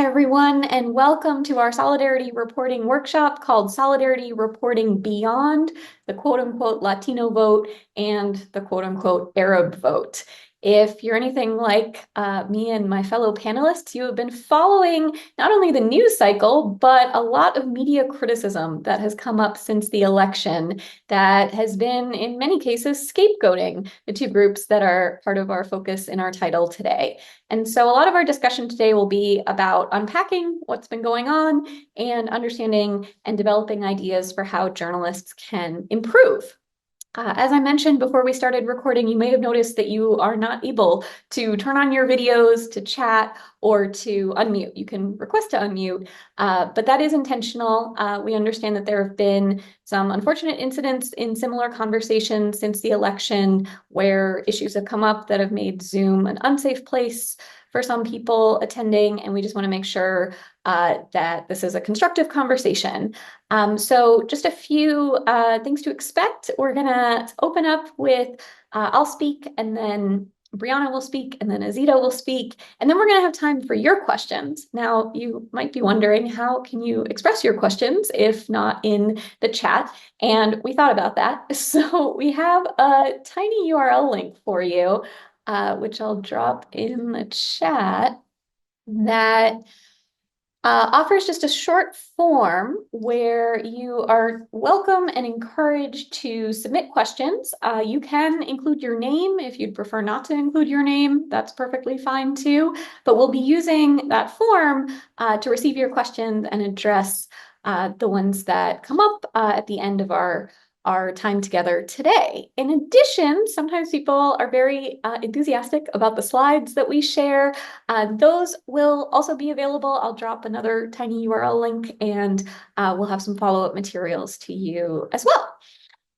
everyone, and welcome to our Solidarity Reporting workshop called Solidarity Reporting Beyond the quote-unquote Latino vote and the quote-unquote Arab vote. If you're anything like me and my fellow panelists, you have been following not only the news cycle, but a lot of media criticism that has come up since the election that has been, in many cases, scapegoating the two groups that are part of our focus in our title today. And so a lot of our discussion today will be about unpacking what's been going on and understanding and developing ideas for how journalists can improve. As I mentioned before we started recording, you may have noticed that you are not able to turn on your videos, to chat, or to unmute. You can request to unmute, but that is intentional. We understand that there have been some unfortunate incidents in similar conversations since the election where issues have come up that have made Zoom an unsafe place for some people attending, and we just want to make sure that this is a constructive conversation. So just a few things to expect. We're gonna open up with, I'll speak, and then Briana will speak, and then Azita will speak, and then we're gonna have time for your questions. Now, you might be wondering, how can you express your questions if not in the chat? And we thought about that. So we have a tiny URL link for you, which I'll drop in the chat, that offers just a short form where you are welcome and encouraged to submit questions. You can include your name if you'd prefer not to include your name. That's perfectly fine too. But we'll be using that form to receive your questions and address the ones that come up at the end of our time together today. In addition, sometimes people are very enthusiastic about the slides that we share. Those will also be available. I'll drop another tiny URL link, and we'll have some follow-up materials to you as well.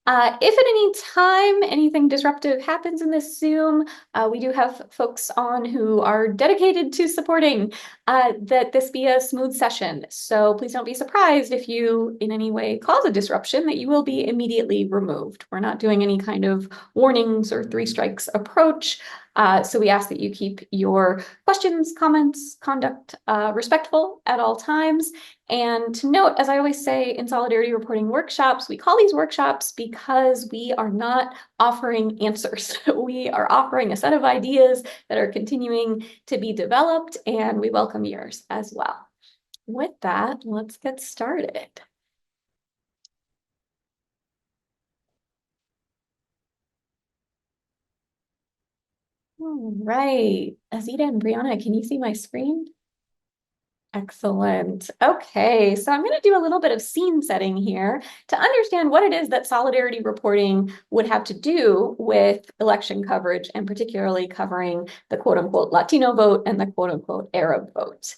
If at any time anything disruptive happens in this Zoom, we do have folks on who are dedicated to supporting that this be a smooth session. So please don't be surprised if you in any way cause a disruption, that you will be immediately removed. We're not doing any kind of warnings or three strikes approach. So we ask that you keep your questions, comments, conduct respectful at all times. And to note, as I always say in Solidarity Reporting workshops, we call these workshops because we are not offering answers. We are offering a set of ideas that are continuing to be developed, and we welcome yours as well. With that, let's get started. All right, Azita and Briana, can you see my screen? Excellent. Okay, so I'm going to do a little bit of scene setting here to understand what it is that solidarity reporting would have to do with election coverage, and particularly covering the quote-unquote Latino vote and the quote-unquote Arab vote.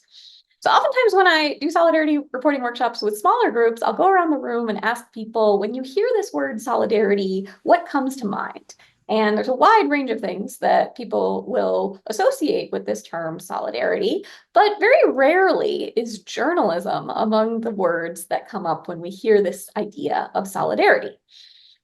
So oftentimes when I do solidarity reporting workshops with smaller groups, I'll go around the room and ask people, when you hear this word solidarity, what comes to mind? And there's a wide range of things that people will associate with this term solidarity, but very rarely is journalism among the words that come up when we hear this idea of solidarity,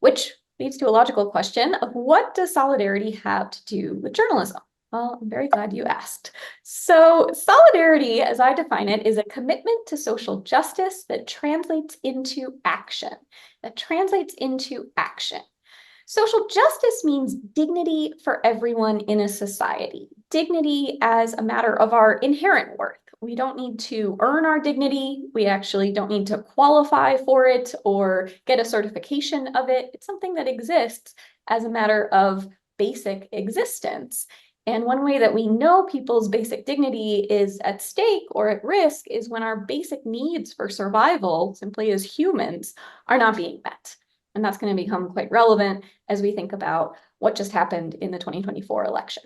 which leads to a logical question of, what does solidarity have to do with journalism? Well, I'm very glad you asked. So solidarity, as I define it, is a commitment to social justice that translates into action. Social justice means dignity for everyone in a society. Dignity as a matter of our inherent worth. We don't need to earn our dignity. We actually don't need to qualify for it or get a certification of it. It's something that exists as a matter of basic existence. And one way that we know people's basic dignity is at stake or at risk is when our basic needs for survival, simply as humans, are not being met. And that's going to become quite relevant as we think about what just happened in the 2024 election.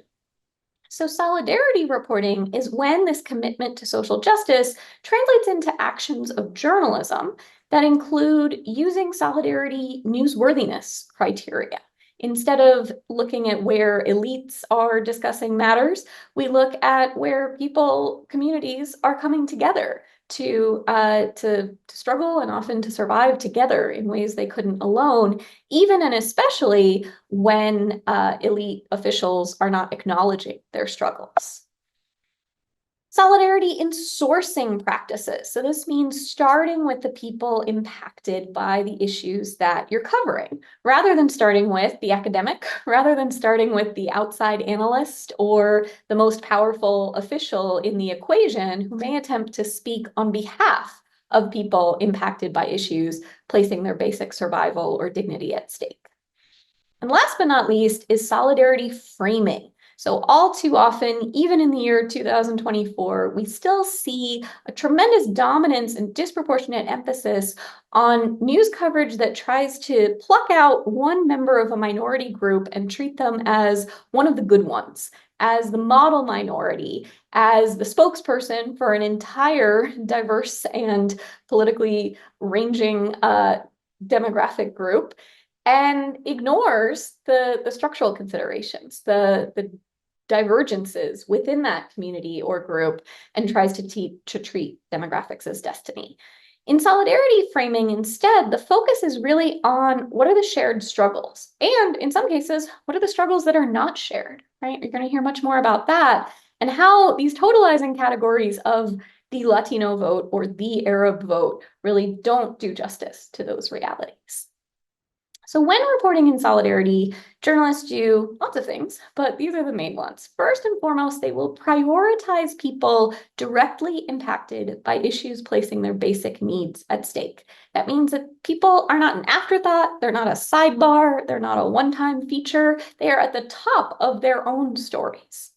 So solidarity reporting is when this commitment to social justice translates into actions of journalism that include using solidarity newsworthiness criteria. Instead of looking at where elites are discussing matters, we look at where people, communities are coming together to struggle and often to survive together in ways they couldn't alone, even and especially when elite officials are not acknowledging their struggles. Solidarity in sourcing practices. So this means starting with the people impacted by the issues that you're covering, rather than starting with the academic, rather than starting with the outside analyst or the most powerful official in the equation who may attempt to speak on behalf of people impacted by issues placing their basic survival or dignity at stake. And last but not least is solidarity framing. So all too often, even in the year 2024, we still see a tremendous dominance and disproportionate emphasis on news coverage that tries to pluck out one member of a minority group and treat them as one of the good ones, as the model minority, as the spokesperson for an entire diverse and politically ranging demographic group, and ignores the structural considerations, the divergences within that community or group, and tries to treat demographics as destiny. In solidarity framing, instead, the focus is really on what are the shared struggles, and in some cases, what are the struggles that are not shared, right? You're going to hear much more about that, and how these totalizing categories of the Latino vote or the Arab vote really don't do justice to those realities. So when reporting in solidarity, journalists do lots of things, but these are the main ones. First and foremost, they will prioritize people directly impacted by issues placing their basic needs at stake. That means that people are not an afterthought, they're not a sidebar, they're not a one-time feature, they are at the top of their own stories.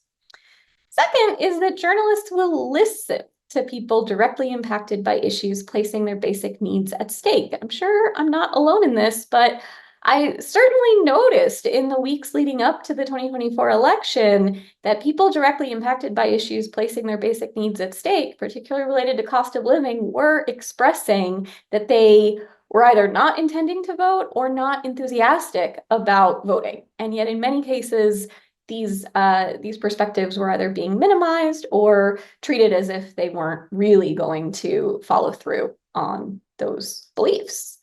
Second is that journalists will listen to people directly impacted by issues placing their basic needs at stake. I'm sure I'm not alone in this, but I certainly noticed in the weeks leading up to the 2024 election that people directly impacted by issues placing their basic needs at stake, particularly related to cost of living, were expressing that they were either not intending to vote or not enthusiastic about voting. And yet in many cases, these perspectives were either being minimized or treated as if they weren't really going to follow through on those beliefs.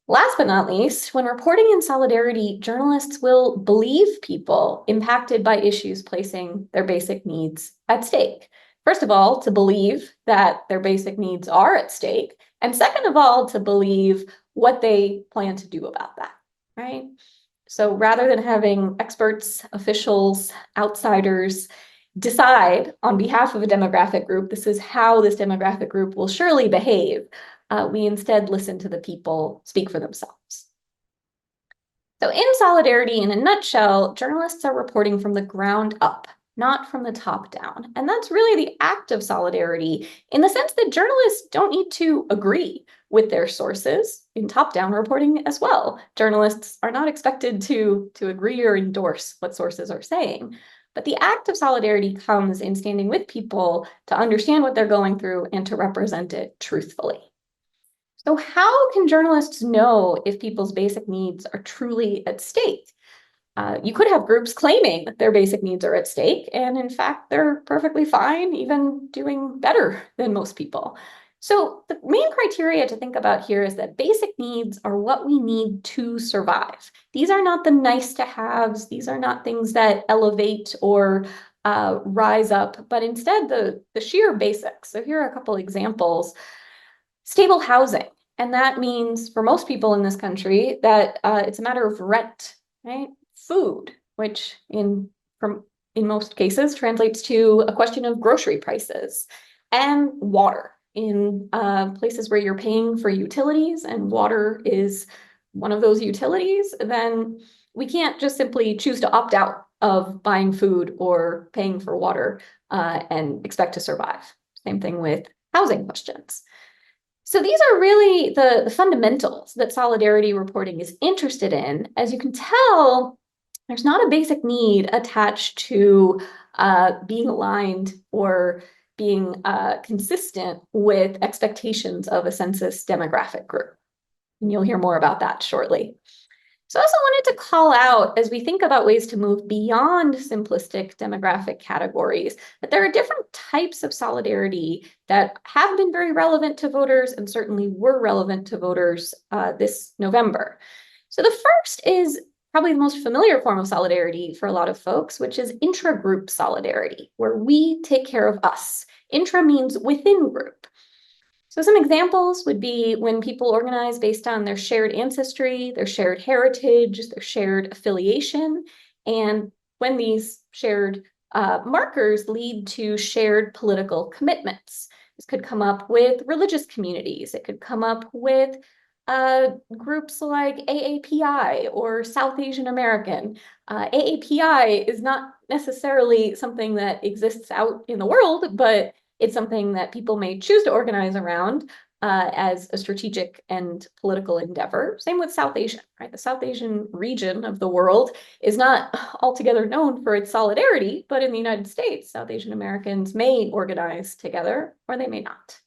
Last but not least, when reporting in solidarity, journalists will believe people impacted by issues placing their basic needs at stake. First of all, to believe that their basic needs are at stake, and second of all, to believe what they plan to do about that, right? So rather than having experts, officials, outsiders decide on behalf of a demographic group, this is how this demographic group will surely behave, we instead listen to the people speak for themselves. So in solidarity, in a nutshell, journalists are reporting from the ground up, not from the top down. And that's really the act of solidarity in the sense that journalists don't need to agree with their sources in top-down reporting as well. Journalists are not expected to agree or endorse what sources are saying. But the act of solidarity comes in standing with people to understand what they're going through and to represent it truthfully. So how can journalists know if people's basic needs are truly at stake? You could have groups claiming that their basic needs are at stake, and in fact, they're perfectly fine, even doing better than most people. So the main criteria to think about here is that basic needs are what we need to survive. These are not the nice to haves. These are not things that elevate or rise up, but instead the sheer basics. So here are a couple examples. Stable housing. And that means for most people in this country that it's a matter of rent, right? Food, which in most cases translates to a question of grocery prices, and water in places where you're paying for utilities and water is one of those utilities, then we can't just simply choose to opt out of buying food or paying for water and expect to survive. Same thing with housing questions. So these are really the fundamentals that solidarity reporting is interested in. As you can tell, there's not a basic need attached to being aligned or being consistent with expectations of a census demographic group. And you'll hear more about that shortly. So I also wanted to call out, as we think about ways to move beyond simplistic demographic categories, that there are different types of solidarity that have been very relevant to voters and certainly were relevant to voters this November. So the first is probably the most familiar form of solidarity for a lot of folks, which is intra-group solidarity, where we take care of us. Intra means within group. So some examples would be when people organize based on their shared ancestry, their shared heritage, their shared affiliation, and when these shared markers lead to shared political commitments. This could come up with religious communities. It could come up with groups like AAPI or South Asian American. AAPI is not necessarily something that exists out in the world, but it's something that people may choose to organize around as a strategic and political endeavor. Same with South Asian, right? The South Asian region of the world is not altogether known for its solidarity, but in the United States, South Asian Americans may organize together or they may not.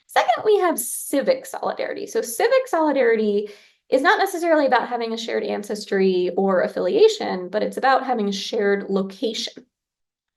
Second, we have civic solidarity. So civic solidarity is not necessarily about having a shared ancestry or affiliation, but it's about having a shared location.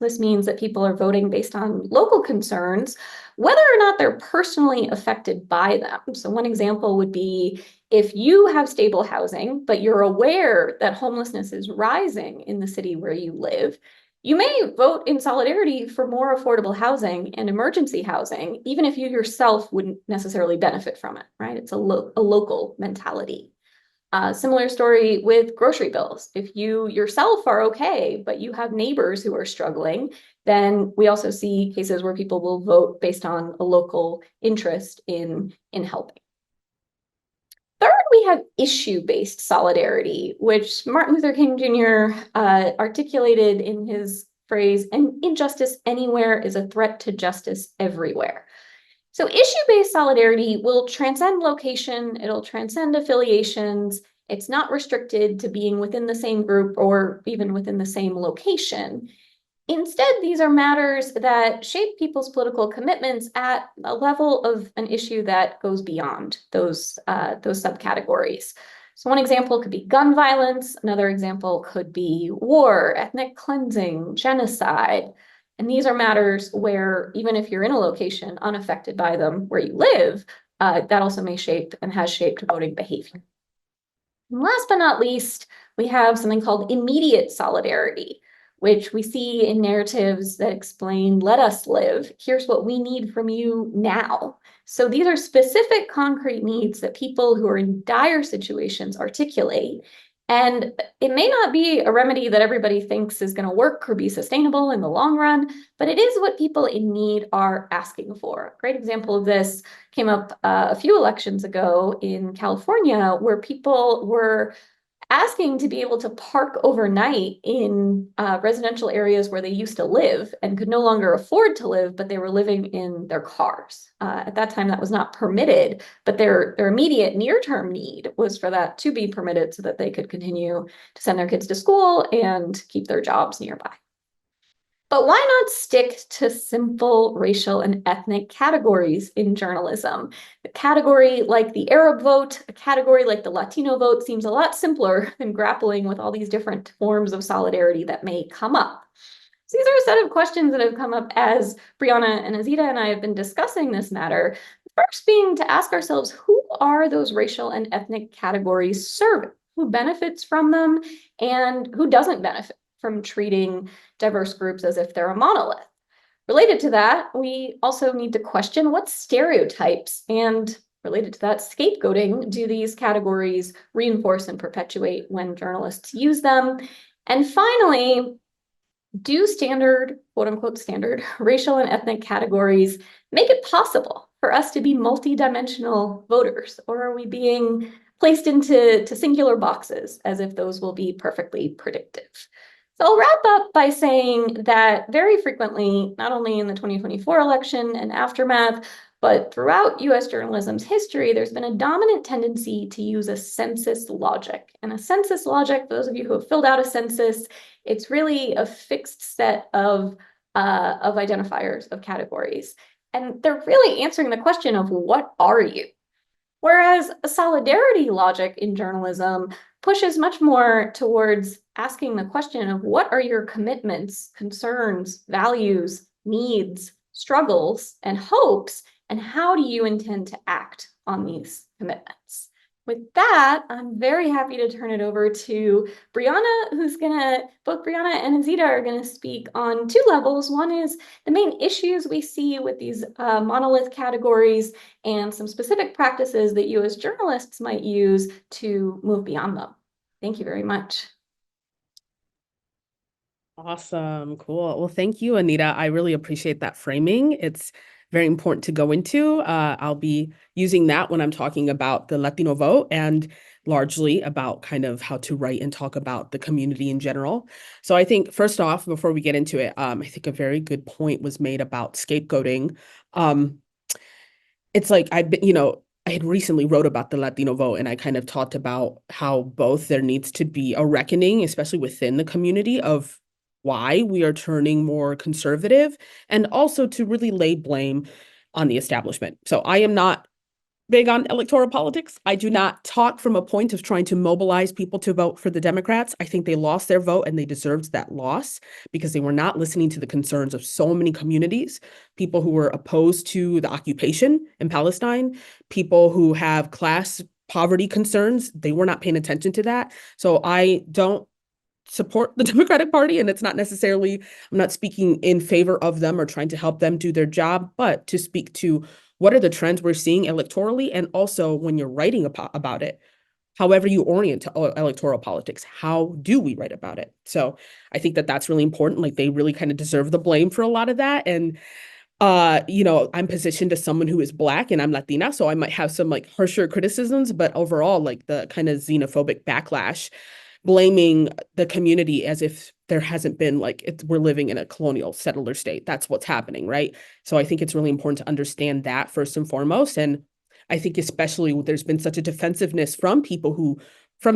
This means that people are voting based on local concerns, whether or not they're personally affected by them. So one example would be if you have stable housing, but you're aware that homelessness is rising in the city where you live, you may vote in solidarity for more affordable housing and emergency housing, even if you yourself wouldn't necessarily benefit from it, right? It's a local mentality. Similar story with grocery bills. If you yourself are okay, but you have neighbors who are struggling, then we also see cases where people will vote based on a local interest in helping. Third, we have issue-based solidarity, which Martin Luther King Jr. Articulated in his phrase, "An injustice anywhere is a threat to justice everywhere." So issue-based solidarity will transcend location, it'll transcend affiliations, it's not restricted to being within the same group or even within the same location. Instead, these are matters that shape people's political commitments at a level of an issue that goes beyond those subcategories. So one example could be gun violence, another example could be war, ethnic cleansing, genocide. And these are matters where even if you're in a location unaffected by them where you live, that also may shape and has shaped voting behavior. And last but not least, we have something called immediate solidarity, which we see in narratives that explain, let us live, here's what we need from you now. So these are specific concrete needs that people who are in dire situations articulate. And it may not be a remedy that everybody thinks is going to work or be sustainable in the long run, but it is what people in need are asking for. A great example of this came up a few elections ago in California, where people were asking to be able to park overnight in residential areas where they used to live and could no longer afford to live, but they were living in their cars. At that time, that was not permitted, but their immediate near-term need was for that to be permitted so that they could continue to send their kids to school and keep their jobs nearby. But why not stick to simple racial and ethnic categories in journalism? A category like the Arab vote, a category like the Latino vote seems a lot simpler than grappling with all these different forms of solidarity that may come up. So these are a set of questions that have come up as Briana and Azita and I have been discussing this matter. The first being to ask ourselves, who are those racial and ethnic categories serving? Who benefits from them and who doesn't benefit from treating diverse groups as if they're a monolith? Related to that, we also need to question what stereotypes and, related to that, scapegoating do these categories reinforce and perpetuate when journalists use them? And finally, do standard, quote unquote, standard racial and ethnic categories make it possible for us to be multidimensional voters? Or are we being placed into singular boxes as if those will be perfectly predictive? So I'll wrap up by saying that very frequently, not only in the 2024 election and aftermath, but throughout US journalism's history, there's been a dominant tendency to use a census logic. And a census logic, for those of you who have filled out a census, it's really a fixed set of identifiers, of categories. And they're really answering the question of what are you? Whereas a solidarity logic in journalism pushes much more towards asking the question of what are your commitments, concerns, values, needs, struggles, and hopes, and how do you intend to act on these commitments? With that, I'm very happy to turn it over to Briana, both Briana and Azita are gonna speak on two levels. One is the main issues we see with these monolith categories and some specific practices that you as journalists might use to move beyond them. Thank you very much. Awesome. Cool. Well, thank you, Anita. I really appreciate that framing. It's very important to go into. I'll be using that when I'm talking about the Latino vote and largely about kind of how to write and talk about the community in general. So I think first off, before we get into it, I think a very good point was made about scapegoating. Um, it's like I've been, I had recently wrote about the Latino vote and I kind of talked about how both there needs to be a reckoning, especially within the community, of why we are turning more conservative and also to really lay blame on the establishment. So I am not big on electoral politics. I do not talk from a point of trying to mobilize people to vote for the Democrats. I think they lost their vote and they deserved that loss because they were not listening to the concerns of so many communities, people who were opposed to the occupation in Palestine, people who have class poverty concerns. They were not paying attention to that. So I don't support the Democratic Party, and it's not necessarily, I'm not speaking in favor of them or trying to help them do their job, but to speak to what are the trends we're seeing electorally, and also when you're writing about it, however you orient to electoral politics, how do we write about it? So I think that that's really important. Like they really kind of deserve the blame for a lot of that. And I'm positioned as someone who is Black and I'm Latina, so I might have some like harsher criticisms, but overall, like the kind of xenophobic backlash blaming the community as if there hasn't been we're living in a colonial settler state. That's what's happening, right? So I think it's really important to understand that first and foremost. And I think especially there's been such a defensiveness from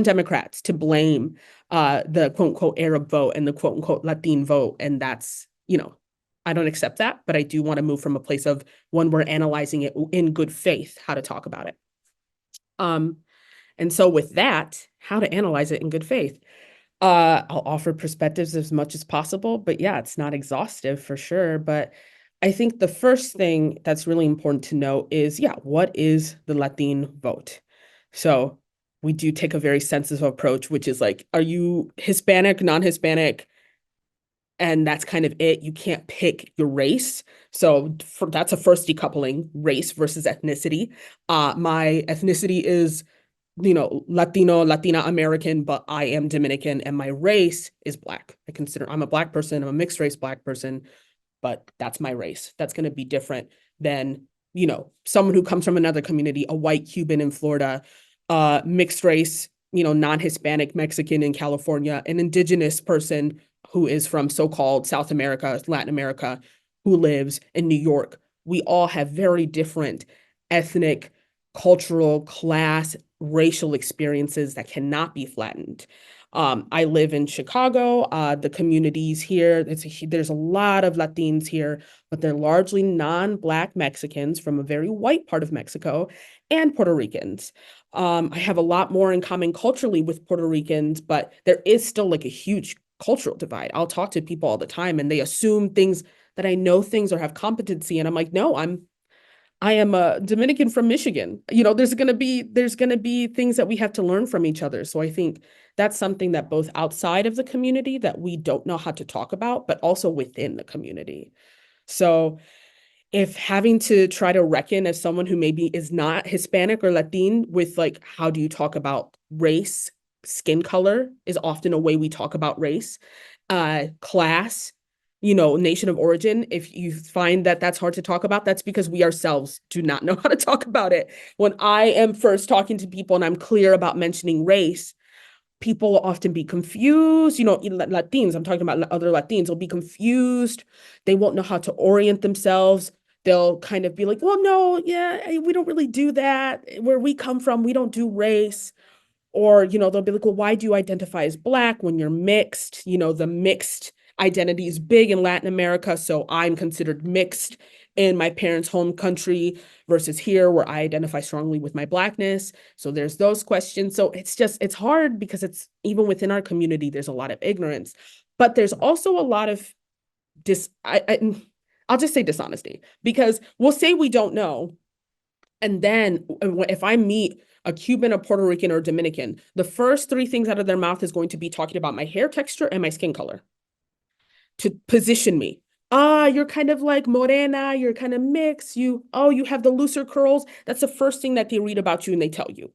Democrats to blame the quote unquote Arab vote and the quote unquote Latin vote. And that's, I don't accept that, but I do want to move from a place of when we're analyzing it in good faith, how to talk about it. And so with that, how to analyze it in good faith. I'll offer perspectives as much as possible, but yeah, it's not exhaustive for sure. But I think the first thing that's really important to know is, yeah, what is the Latin vote? So we do take a very sensitive approach, which is like, are you Hispanic, non-Hispanic? And that's kind of it. You can't pick your race. So that's a first decoupling, race versus ethnicity. My ethnicity is Latino, Latina American, but I am Dominican and my race is Black. I'm a Black person, I'm a mixed race Black person, but that's my race. That's going to be different than, someone who comes from another community, a white Cuban in Florida, mixed race, non-Hispanic Mexican in California, an indigenous person who is from so-called South America, Latin America, who lives in New York. We all have very different ethnic, cultural, class, racial experiences that cannot be flattened. I live in Chicago. The communities here, there's a lot of Latins here, but they're largely non-Black Mexicans from a very white part of Mexico and Puerto Ricans. I have a lot more in common culturally with Puerto Ricans, but there is still like a huge cultural divide. I'll talk to people all the time and they assume things that I know things or have competency. And I'm like, no, I am a Dominican from Michigan. There's going to be things that we have to learn from each other. So I think that's something that both outside of the community that we don't know how to talk about, but also within the community. So if having to try to reckon as someone who maybe is not Hispanic or Latin with like, how do you talk about race, skin color is often a way we talk about race, class, nation of origin. If you find that that's hard to talk about, that's because we ourselves do not know how to talk about it. When I am first talking to people and I'm clear about mentioning race, people will often be confused. Latins, I'm talking about other Latins, will be confused. They won't know how to orient themselves. They'll kind of be like, well, no, yeah, we don't really do that. Where we come from, we don't do race. Or, they'll be like, well, why do you identify as Black when you're mixed? The mixed identity is big in Latin America. So I'm considered mixed in my parents' home country versus here where I identify strongly with my Blackness. So there's those questions. So it's hard because it's even within our community, there's a lot of ignorance, but there's also a lot of I'll just say dishonesty, because we'll say we don't know. And then if I meet a Cuban, a Puerto Rican, or Dominican, the first three things out of their mouth is going to be talking about my hair texture and my skin color to position me. Ah, you're kind of like morena, you're kind of mixed. You have the looser curls. That's the first thing that they read about you and they tell you.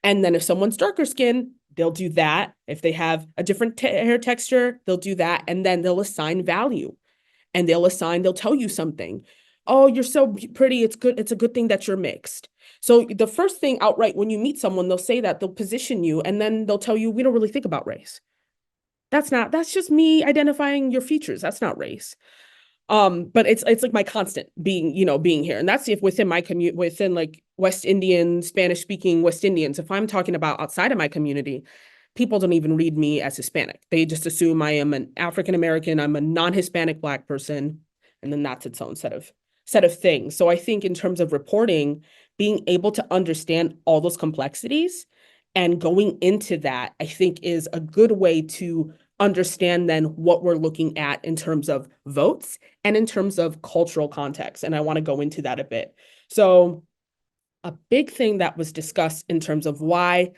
And then if someone's darker skin, they'll do that. If they have a different hair texture, they'll do that. And then they'll assign value and they'll tell you something. Oh, you're so pretty. It's good. It's a good thing that you're mixed. So the first thing outright when you meet someone, they'll say that, they'll position you, and then they'll tell you, we don't really think about race. That's just me identifying your features. That's not race. But it's like my constant being here. And that's if within my community, within like West Indian, Spanish speaking West Indians, if I'm talking about outside of my community, people don't even read me as Hispanic. They just assume I am an African American, I'm a non-Hispanic Black person, and then that's its own set of things. So I think in terms of reporting, being able to understand all those complexities and going into that, I think is a good way to understand then what we're looking at in terms of votes and in terms of cultural context. And I want to go into that a bit. So a big thing that was discussed in terms of why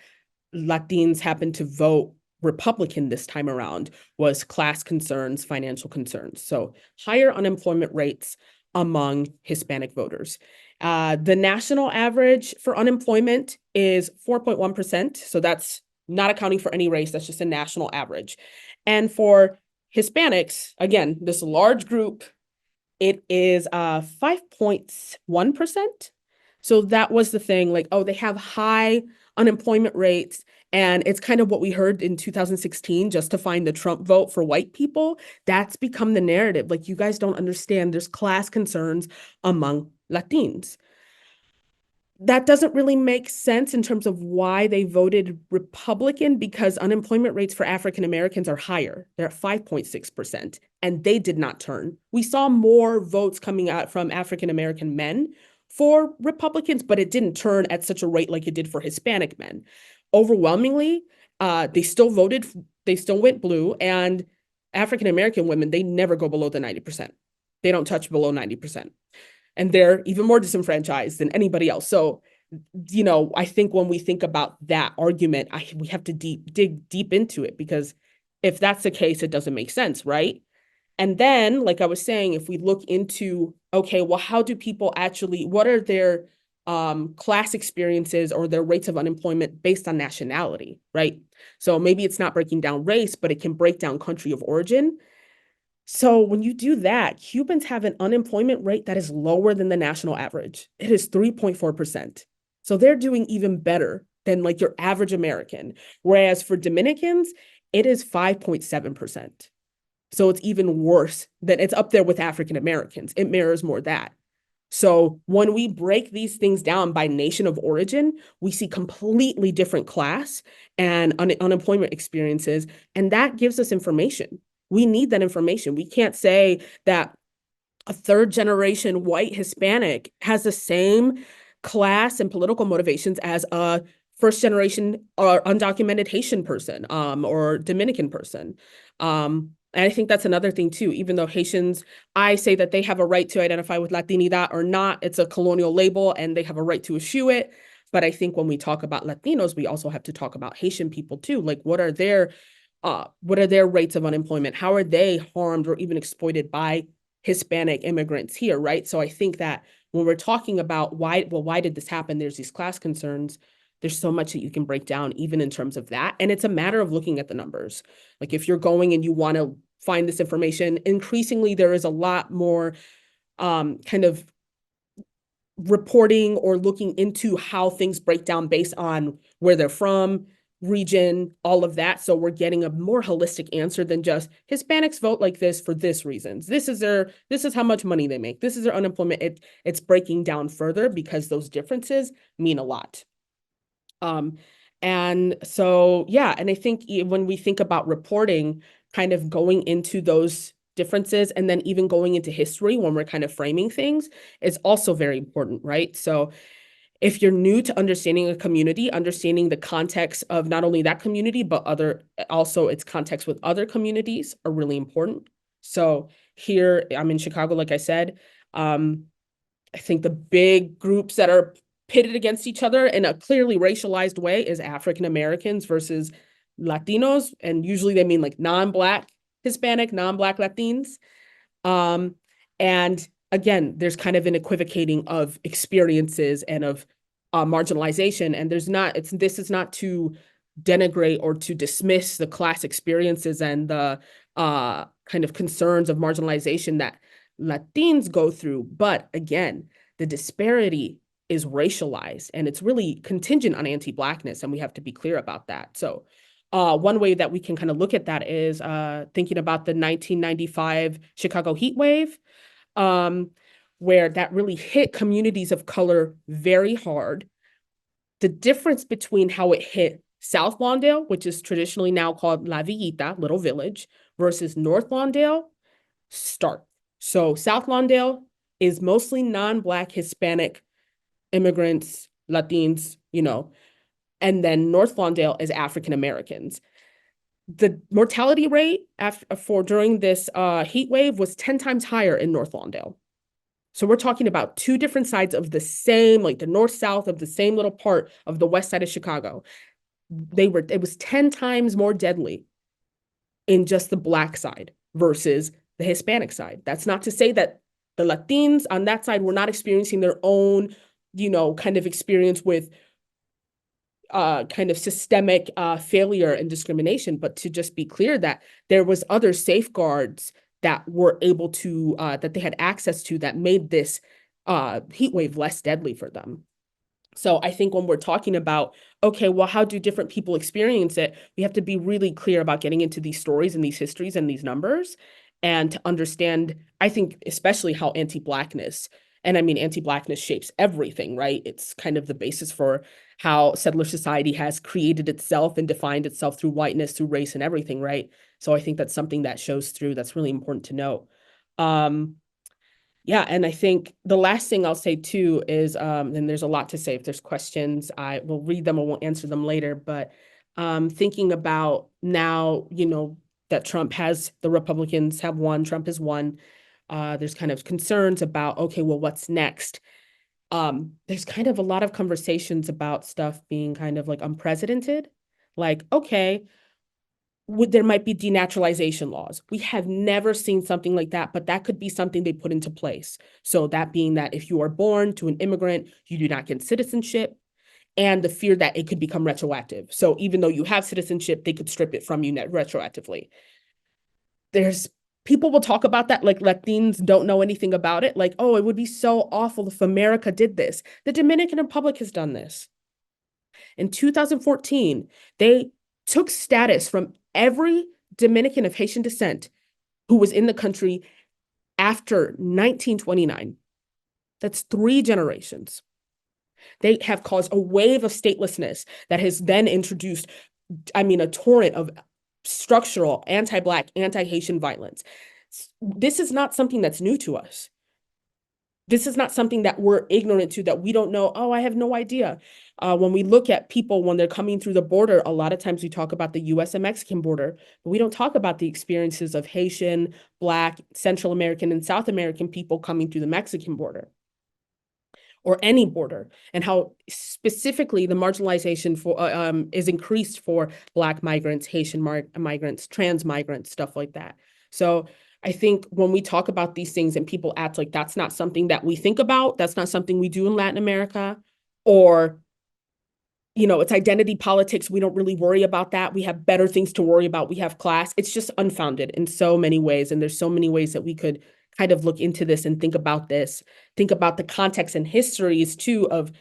Latinos happened to vote Republican this time around was class concerns, financial concerns. So higher unemployment rates among Hispanic voters. The national average for unemployment is 4.1%. So that's not accounting for any race. That's just a national average. And for Hispanics, again, this large group, it is 5.1%. So that was the thing, like, oh, they have high unemployment rates. And it's kind of what we heard in 2016, justifying the Trump vote for white people. That's become the narrative. Like, you guys don't understand, there's class concerns among Latinos. That doesn't really make sense in terms of why they voted Republican, because unemployment rates for African Americans are higher. They're at 5.6%, and they did not turn. We saw more votes coming out from African American men for Republicans, but it didn't turn at such a rate like it did for Hispanic men. Overwhelmingly, they still went blue, and African American women, they never go below the 90%. They don't touch below 90%. And they're even more disenfranchised than anybody else. So, I think when we think about that argument, we have to dig deep into it, because if that's the case, it doesn't make sense, right? And then, like I was saying, if we look into, okay, well, how do people actually, what are their class experiences or their rates of unemployment based on nationality, right? So maybe it's not breaking down race, but it can break down country of origin. So when you do that, Cubans have an unemployment rate that is lower than the national average. It is 3.4%. So they're doing even better than like your average American. Whereas for Dominicans, it is 5.7%. So it's even worse than, it's up there with African Americans. It mirrors more that. So when we break these things down by nation of origin, we see completely different class and unemployment experiences, and that gives us information. We need that information. We can't say that a third generation white Hispanic has the same class and political motivations as a first generation or undocumented Haitian person or Dominican person. And I think that's another thing too, even though Haitians, I say that they have a right to identify with Latinidad or not, it's a colonial label and they have a right to eschew it. But I think when we talk about Latinos, we also have to talk about Haitian people too. Like, what are their rates of unemployment? How are they harmed or even exploited by Hispanic immigrants here, right? So I think that when we're talking about why did this happen? There's these class concerns. There's so much that you can break down even in terms of that. And it's a matter of looking at the numbers. Like, if you're going and you want to find this information, increasingly there is a lot more kind of reporting or looking into how things break down based on where they're from, region, all of that. So we're getting a more holistic answer than just Hispanics vote like this for this reasons. This is how much money they make. This is their unemployment. It's breaking down further because those differences mean a lot. And so, yeah, and I think when we think about reporting, kind of going into those differences and then even going into history when we're kind of framing things is also very important, right? So if you're new to understanding a community, understanding the context of not only that community, but also its context with other communities are really important. So here, I'm in Chicago, like I said, I think the big groups that are pitted against each other in a clearly racialized way is African Americans versus Latinos. And usually they mean like non-Black Hispanic, non-Black Latins. And again, there's kind of an equivocating of experiences and of marginalization. And this is not to denigrate or to dismiss the class experiences and the kind of concerns of marginalization that Latins go through. But again, the disparity is racialized and it's really contingent on anti-Blackness, and we have to be clear about that. So one way that we can kind of look at that is thinking about the 1995 Chicago heat wave, where that really hit communities of color very hard. The difference between how it hit South Lawndale, which is traditionally now called La Villita, Little Village, versus North Lawndale, stark. So South Lawndale is mostly non-Black Hispanic immigrants, Latins, and then North Lawndale is African Americans. The mortality rate during this heat wave was 10 times higher in North Lawndale. So we're talking about two different sides of the same, like the north-south of the same little part of the west side of Chicago. It was 10 times more deadly in just the Black side versus the Hispanic side. That's not to say that the Latins on that side were not experiencing their own, kind of experience with kind of systemic failure and discrimination, but to just be clear that there was other safeguards that were able to, that they had access to that made this heat wave less deadly for them. So I think when we're talking about, okay, well, how do different people experience it? We have to be really clear about getting into these stories and these histories and these numbers, and to understand, I think, especially how anti-Blackness, and I mean, anti-Blackness shapes everything, right? It's kind of the basis for how settler society has created itself and defined itself through whiteness, through race and everything, right? So I think that's something that shows through, that's really important to know. Yeah, and I think the last thing I'll say too is, and there's a lot to say. If there's questions, I will read them. I won't answer them later. But thinking about now, that the Republicans have won, Trump has won. There's kind of concerns about, okay, well, what's next? There's kind of a lot of conversations about stuff being kind of like unprecedented. Like, okay, there might be denaturalization laws. We have never seen something like that, but that could be something they put into place. So that being that if you are born to an immigrant, you do not get citizenship, and the fear that it could become retroactive. So even though you have citizenship, they could strip it from you retroactively. People will talk about that like Latinos don't know anything about it. Like, oh, it would be so awful if America did this. The Dominican Republic has done this. In 2014, they took status from every Dominican of Haitian descent who was in the country after 1929. That's 3 generations. They have caused a wave of statelessness that has then introduced, a torrent of structural anti-Black, anti-Haitian violence. This is not something that's new to us. This is not something that we're ignorant to, that we don't know. Oh, I have no idea. When we look at people when they're coming through the border, a lot of times we talk about the US and Mexican border, but we don't talk about the experiences of Haitian, Black, Central American, and South American people coming through the Mexican border or any border, and how specifically the marginalization is increased for Black migrants, Haitian migrants, trans migrants, stuff like that. So I think when we talk about these things and people act like that's not something that we think about, that's not something we do in Latin America, or, it's identity politics, we don't really worry about that. We have better things to worry about. We have class. It's just unfounded in so many ways. And there's so many ways that we could kind of look into this and think about the context and histories too of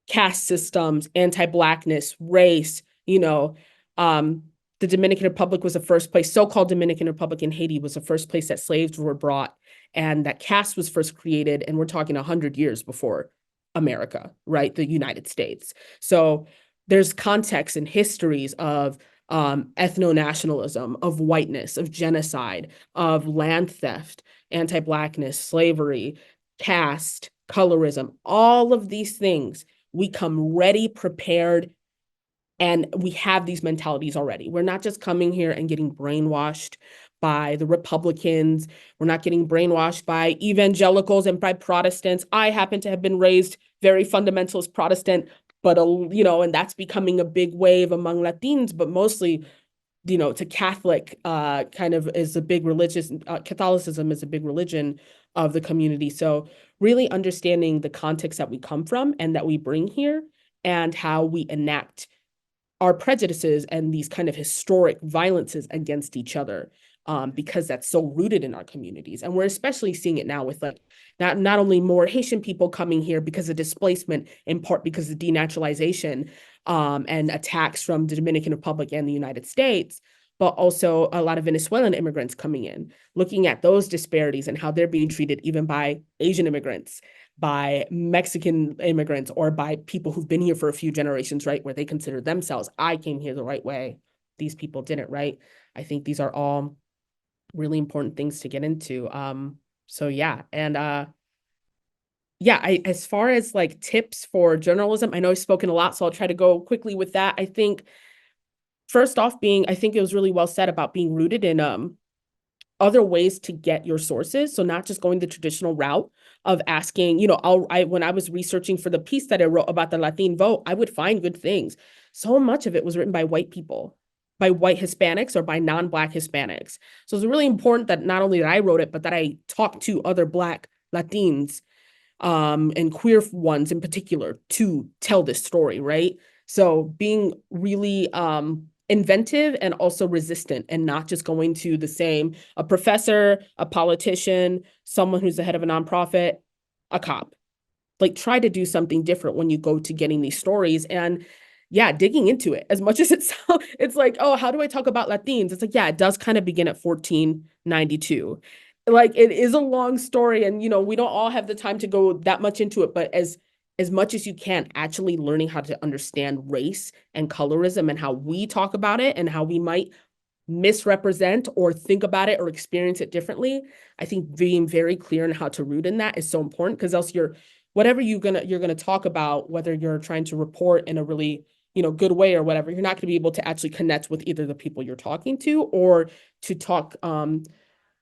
caste systems, anti-Blackness, race, the Dominican Republic was the first place, so-called Dominican Republic in Haiti was the first place that slaves were brought, and that caste was first created, and we're talking 100 years before America, right? The United States. So there's context and histories of ethno-nationalism, of whiteness, of genocide, of land theft, anti-Blackness, slavery, caste, colorism, all of these things. We come ready, prepared, and we have these mentalities already. We're not just coming here and getting brainwashed by the Republicans. We're not getting brainwashed by evangelicals and by Protestants. I happen to have been raised very fundamentalist Protestant, but and that's becoming a big wave among Latinos, but mostly to Catholic kind of is a big religious, Catholicism is a big religion of the community. So really understanding the context that we come from and that we bring here and how we enact our prejudices and these kind of historic violences against each other, because that's so rooted in our communities. And we're especially seeing it now with not only more Haitian people coming here because of displacement, in part because of denaturalization, and attacks from the Dominican Republic and the United States, but also a lot of Venezuelan immigrants coming in, looking at those disparities and how they're being treated even by Asian immigrants, by Mexican immigrants, or by people who've been here for a few generations, right? Where they consider themselves, I came here the right way. These people didn't, right? I think these are all really important things to get into. So yeah. And as far as like tips for journalism, I know I've spoken a lot, so I'll try to go quickly with that. I think first off I think it was really well said about being rooted in other ways to get your sources. So not just going the traditional route of asking, when I was researching for the piece that I wrote about the Latin vote, I would find good things. So much of it was written by white people, by white Hispanics or by non-Black Hispanics. So it's really important that not only that I wrote it, but that I talked to other Black Latins, and queer ones in particular to tell this story, right? So being really inventive and also resistant, and not just going to the same, a professor, a politician, someone who's the head of a nonprofit, a cop. Like try to do something different when you go to getting these stories. And yeah, digging into it as much as it's like, oh, how do I talk about Latinos? It's like, yeah, it does kind of begin at 1492. Like it is a long story, and we don't all have the time to go that much into it, but as much as you can, actually learning how to understand race and colorism and how we talk about it and how we might misrepresent or think about it or experience it differently. I think being very clear on how to root in that is so important, because else whatever you're gonna talk about, whether you're trying to report in a really good way or whatever, you're not going to be able to actually connect with either the people you're talking to, or to talk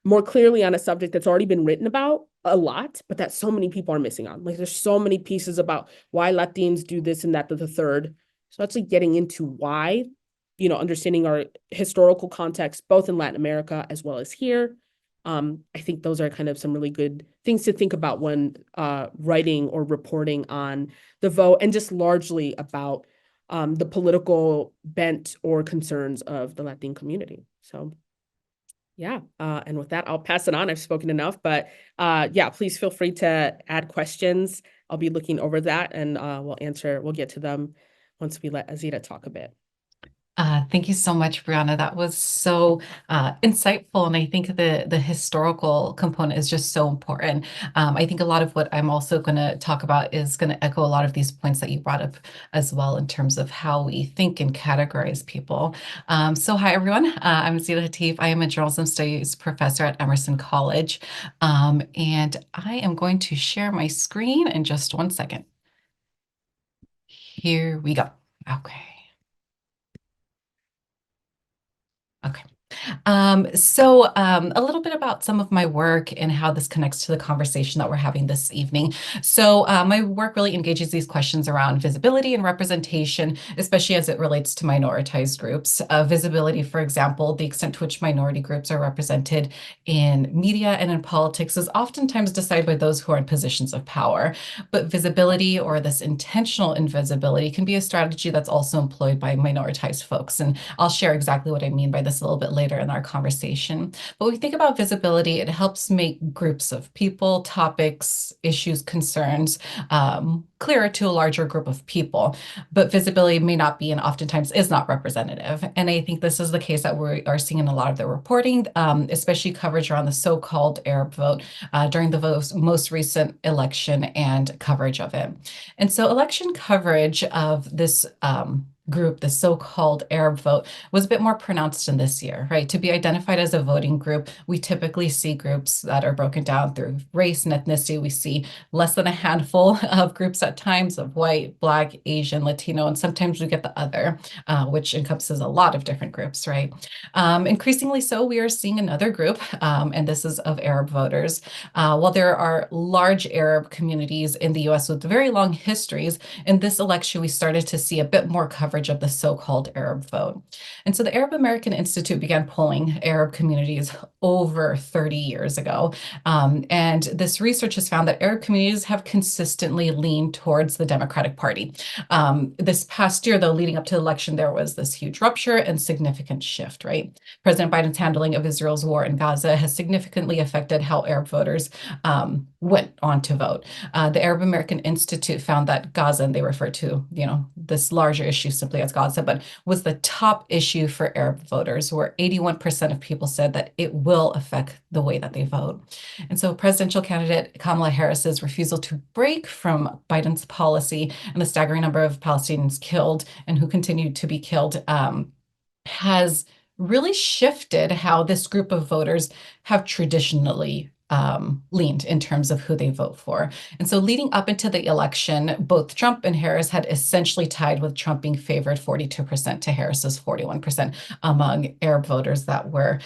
more clearly on a subject that's already been written about a lot, but that so many people are missing on. Like there's so many pieces about why Latinos do this and that to the third. So actually getting into why, understanding our historical context, both in Latin America as well as here. I think those are kind of some really good things to think about when writing or reporting on the vote, and just largely about the political bent or concerns of the Latin community. So yeah, and with that, I'll pass it on. I've spoken enough, but yeah, please feel free to add questions. I'll be looking over that, and we'll get to them once we let Azita talk a bit. Thank you so much, Brianna. That was so insightful. And I think the historical component is just so important. I think a lot of what I'm also going to talk about is going to echo a lot of these points that you brought up as well, in terms of how we think and categorize people. So hi, everyone. I'm Zita Hatif. I am a journalism studies professor at Emerson College. And I am going to share my screen in just one second. Here we go. Okay. Okay. A little bit about some of my work and how this connects to the conversation that we're having this evening. So my work really engages these questions around visibility and representation, especially as it relates to minoritized groups. Visibility, for example, the extent to which minority groups are represented in media and in politics is oftentimes decided by those who are in positions of power. But visibility, or this intentional invisibility, can be a strategy that's also employed by minoritized folks. And I'll share exactly what I mean by this a little bit later in our conversation. But when we think about visibility, it helps make groups of people, topics, issues, concerns clearer to a larger group of people. But visibility may not be, and oftentimes is not, representative. And I think this is the case that we are seeing in a lot of the reporting, especially coverage around the so-called Arab vote during the most recent election and coverage of it. And so election coverage of this group, the so-called Arab vote, was a bit more pronounced in this year, right? To be identified as a voting group, we typically see groups that are broken down through race and ethnicity. We see less than a handful of groups at times of white, Black, Asian, Latino, and sometimes we get the other, which encompasses a lot of different groups, right? Increasingly so, we are seeing another group, and this is of Arab voters. While there are large Arab communities in the US with very long histories, in this election, we started to see a bit more coverage of the so-called Arab vote. And so the Arab American Institute began polling Arab communities over 30 years ago. And this research has found that Arab communities have consistently leaned towards the Democratic Party. This past year, though, leading up to the election, there was this huge rupture and significant shift, right? President Biden's handling of Israel's war in Gaza has significantly affected how Arab voters went on to vote. The Arab American Institute found that Gaza, and they refer to, this larger issue simply as Gaza, but was the top issue for Arab voters, where 81% of people said that it will affect the way that they vote. And so presidential candidate Kamala Harris's refusal to break from Biden's policy and the staggering number of Palestinians killed and who continue to be killed has really shifted how this group of voters have traditionally leaned in terms of who they vote for. And so leading up into the election, both Trump and Harris had essentially tied, with Trump being favored 42% to Harris's 41% among Arab voters that were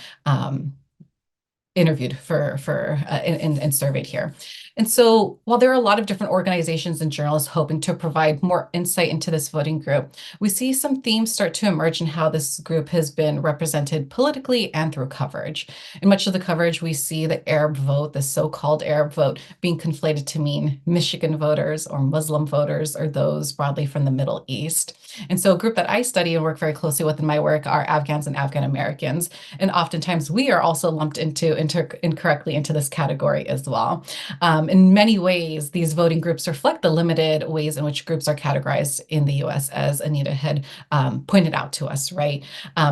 interviewed and surveyed here. And so while there are a lot of different organizations and journalists hoping to provide more insight into this voting group, we see some themes start to emerge in how this group has been represented politically and through coverage. In much of the coverage, we see the Arab vote, the so-called Arab vote, being conflated to mean Michigan voters or Muslim voters or those broadly from the Middle East. And so a group that I study and work very closely with in my work are Afghans and Afghan Americans. And oftentimes we are also lumped incorrectly into this category as well. In many ways, these voting groups reflect the limited ways in which groups are categorized in the US, as Anita had pointed out to us, right?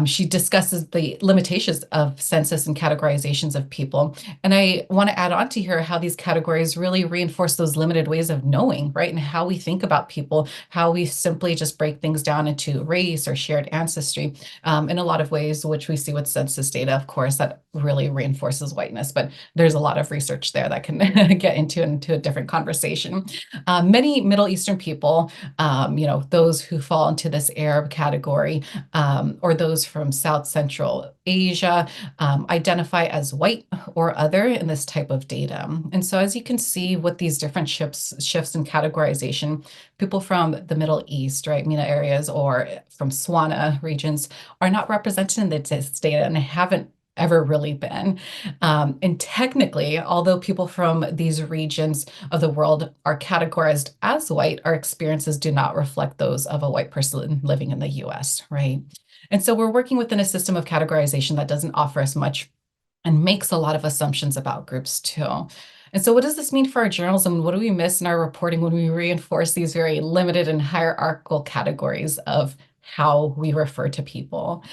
She discusses the limitations of census and categorizations of people. And I want to add on to here how these categories really reinforce those limited ways of knowing, right? And how we think about people, how we simply just break things down into race or shared ancestry in a lot of ways, which we see with census data, of course, that really reinforces whiteness. But there's a lot of research there that can get into a different conversation. Many Middle Eastern people, those who fall into this Arab category, or those from South Central Asia, identify as white or other in this type of data. And so as you can see with these different shifts in categorization, people from the Middle East, right, MENA areas, or from SWANA regions are not represented in this data and haven't ever really been. And technically, although people from these regions of the world are categorized as white, our experiences do not reflect those of a white person living in the US, right? And so we're working within a system of categorization that doesn't offer us much and makes a lot of assumptions about groups too. And so what does this mean for our journalism? What do we miss in our reporting when we reinforce these very limited and hierarchical categories of how we refer to people?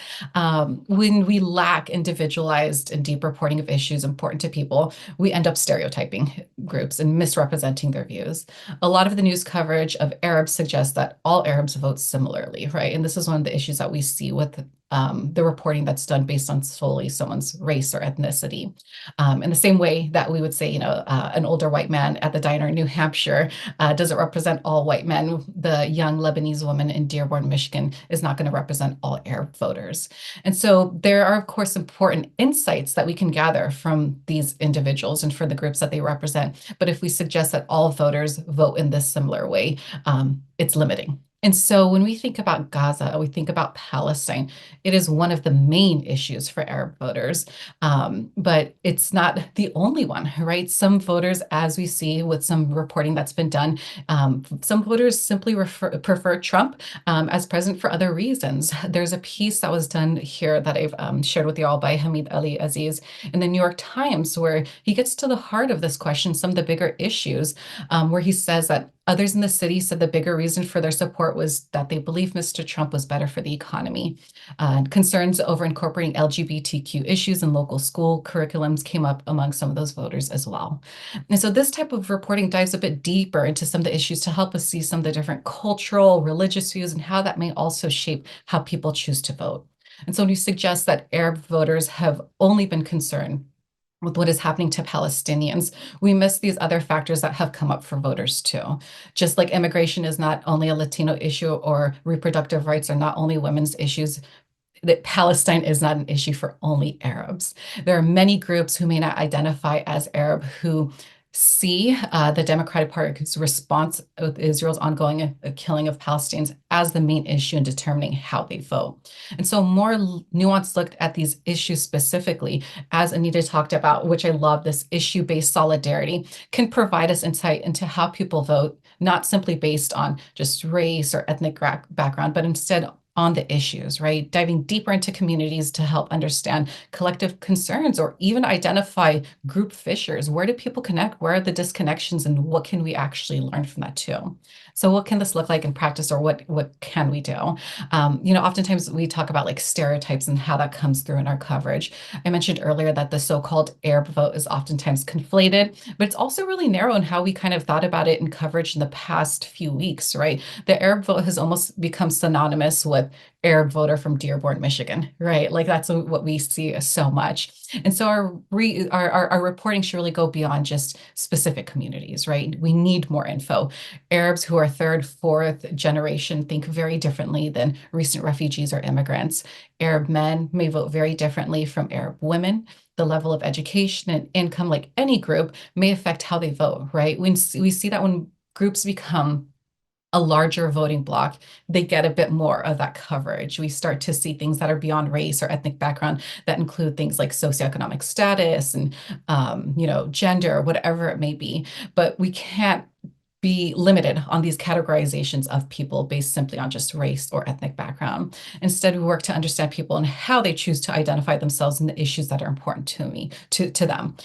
When we lack individualized and deep reporting of issues important to people, we end up stereotyping groups and misrepresenting their views. A lot of the news coverage of Arabs suggests that all Arabs vote similarly, right? And this is one of the issues that we see with the reporting that's done based on solely someone's race or ethnicity. In the same way that we would say, an older white man at the diner in New Hampshire doesn't represent all white men. The young Lebanese woman in Dearborn, Michigan is not going to represent all Arab voters. And so there are, of course, important insights that we can gather from these individuals and for the groups that they represent. But if we suggest that all voters vote in this similar way, it's limiting. And so when we think about Gaza, we think about Palestine, it is one of the main issues for Arab voters, but it's not the only one, right? Some voters, as we see with some reporting that's been done, some voters simply prefer Trump as president for other reasons. There's a piece that was done here that I've shared with you all by Hamid Ali Aziz in the New York Times, where he gets to the heart of this question, some of the bigger issues, where he says that Others in the city said the bigger reason for their support was that they believe Mr. Trump was better for the economy. Concerns over incorporating LGBTQ issues in local school curriculums came up among some of those voters as well. And so this type of reporting dives a bit deeper into some of the issues to help us see some of the different cultural, religious views and how that may also shape how people choose to vote. And so when you suggest that Arab voters have only been concerned with what is happening to Palestinians, we miss these other factors that have come up for voters too. Just like immigration is not only a Latino issue or reproductive rights are not only women's issues, that Palestine is not an issue for only Arabs. There are many groups who may not identify as Arab who see the Democratic Party's response with Israel's ongoing killing of Palestinians as the main issue in determining how they vote. And so more nuance looked at these issues specifically, as Anita talked about, which I love, this issue-based solidarity can provide us insight into how people vote, not simply based on just race or ethnic background, but instead on the issues, right? Diving deeper into communities to help understand collective concerns or even identify group fissures. Where do people connect? Where are the disconnections and what can we actually learn from that too? So what can this look like in practice or what can we do? Oftentimes we talk about like stereotypes and how that comes through in our coverage. I mentioned earlier that the so-called Arab vote is oftentimes conflated, but it's also really narrow in how we kind of thought about it in coverage in the past few weeks, right? The Arab vote has almost become synonymous with Arab voter from Dearborn, Michigan, right? Like that's what we see so much. And so our reporting should really go beyond just specific communities, right? We need more info. Arabs who are third, fourth generation think very differently than recent refugees or immigrants. Arab men may vote very differently from Arab women. The level of education and income, like any group, may affect how they vote, right? We see that when groups become a larger voting bloc, they get a bit more of that coverage. We start to see things that are beyond race or ethnic background that include things like socioeconomic status and, gender, whatever it may be. But we can't be limited on these categorizations of people based simply on just race or ethnic background. Instead, we work to understand people and how they choose to identify themselves and the issues that are important to them.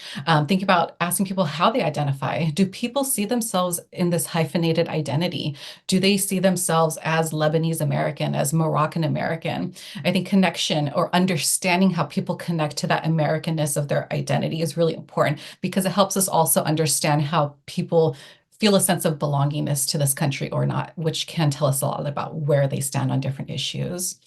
Think about asking people how they identify. Do people see themselves in this hyphenated identity? Do they see themselves as Lebanese American, as Moroccan American? I think connection or understanding how people connect to that Americanness of their identity is really important because it helps us also understand how people feel a sense of belongingness to this country or not, which can tell us a lot about where they stand on different issues.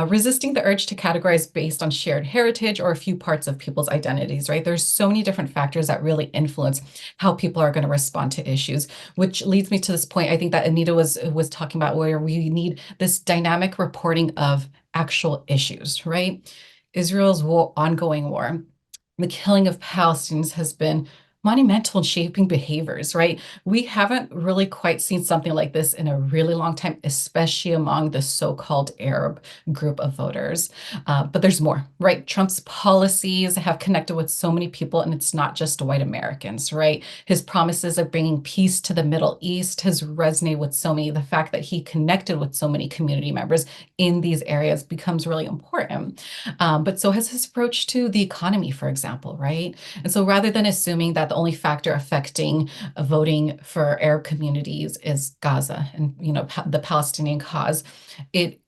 Resisting the urge to categorize based on shared heritage or a few parts of people's identities, right? There's so many different factors that really influence how people are going to respond to issues, which leads me to this point I think that Anita was talking about, where we need this dynamic reporting of actual issues, right? Israel's ongoing war, the killing of Palestinians has been monumental in shaping behaviors, right? We haven't really quite seen something like this in a really long time, especially among the so-called Arab group of voters. But there's more, right? Trump's policies have connected with so many people, and it's not just white Americans, right? His promises of bringing peace to the Middle East has resonated with so many. The fact that he connected with so many community members in these areas becomes really important. But so has his approach to the economy, for example, right? And so rather than assuming that the only factor affecting voting for Arab communities is Gaza and the Palestinian cause, it